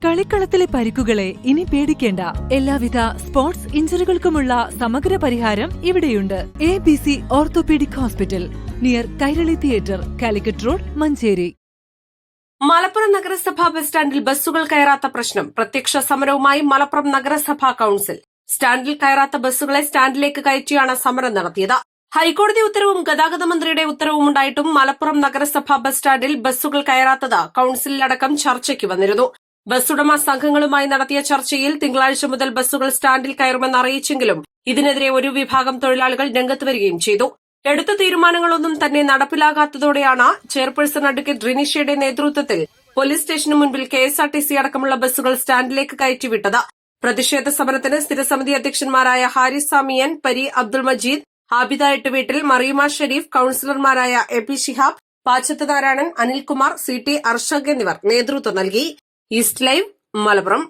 കളിക്കളത്തിലെ പരിക്കുകളെ ഇനി പേടിക്കേണ്ട. എല്ലാവിധ സ്പോർട്സ് ഇഞ്ചുറികൾക്കുമുള്ള സമഗ്ര പരിഹാരം ഇവിടെയുണ്ട്. ABC orthopaedic hospital, near Kairali theatre, Calicut road, Manjeri. Malappuram നഗരസഭാ ബസ് സ്റ്റാൻഡിൽ ബസ്സുകൾ കയറാത്ത പ്രശ്നം. പ്രത്യക്ഷ സമരവുമായി മലപ്പുറം നഗരസഭാ കൌൺസിൽ. സ്റ്റാൻഡിൽ കയറാത്ത ബസ്സുകളെ സ്റ്റാൻഡിലേക്ക് കയറ്റിയാണ് സമരം നടത്തിയത്. ഹൈക്കോടതി ഉത്തരവും ഗതാഗത മന്ത്രിയുടെ ഉത്തരവും ഉണ്ടായിട്ടും മലപ്പുറം നഗരസഭാ ബസ് സ്റ്റാൻഡിൽ ബസ്സുകൾ കയറാത്തത് കൌൺസിലിലടക്കം ചർച്ചയ്ക്ക് വന്നിരുന്നു. ബസ്സുടമ സംഘങ്ങളുമായി നടത്തിയ ചർച്ചയിൽ തിങ്കളാഴ്ച മുതൽ ബസ്സുകൾ സ്റ്റാൻഡിൽ കയറുമെന്ന് അറിയിച്ചെങ്കിലും ഇതിനെതിരെ ഒരു വിഭാഗം തൊഴിലാളികൾ രംഗത്ത് വരികയും ചെയ്തു. എടുത്ത തീരുമാനങ്ങളൊന്നും തന്നെ നടപ്പിലാകാത്തതോടെയാണ് ചെയർപേഴ്സൺ അഡ്വക്കേറ്റ് റിനിഷയുടെ നേതൃത്വത്തിൽ പോലീസ് സ്റ്റേഷന് മുൻപിൽ KSRTC അടക്കമുള്ള ബസ്സുകൾ സ്റ്റാൻഡിലേക്ക് കയറ്റിവിട്ടത്. പ്രതിഷേധ സമരത്തിന് സ്ഥിരസമിതി അധ്യക്ഷന്മാരായ ഹാരിസ് സാമിയൻ, പരി അബ്ദുൾ മജീദ്, ആബിദ എട്ടുവീട്ടിൽ, മറിയമ ഷെരീഫ്, കൌൺസിലർമാരായ AP ശിഹാബ്, പാച്ചത്ത് നാരായണൻ, അനിൽകുമാർ, CT അർഷക് എന്നിവർ നേതൃത്വം നൽകി. East live, Malappuram.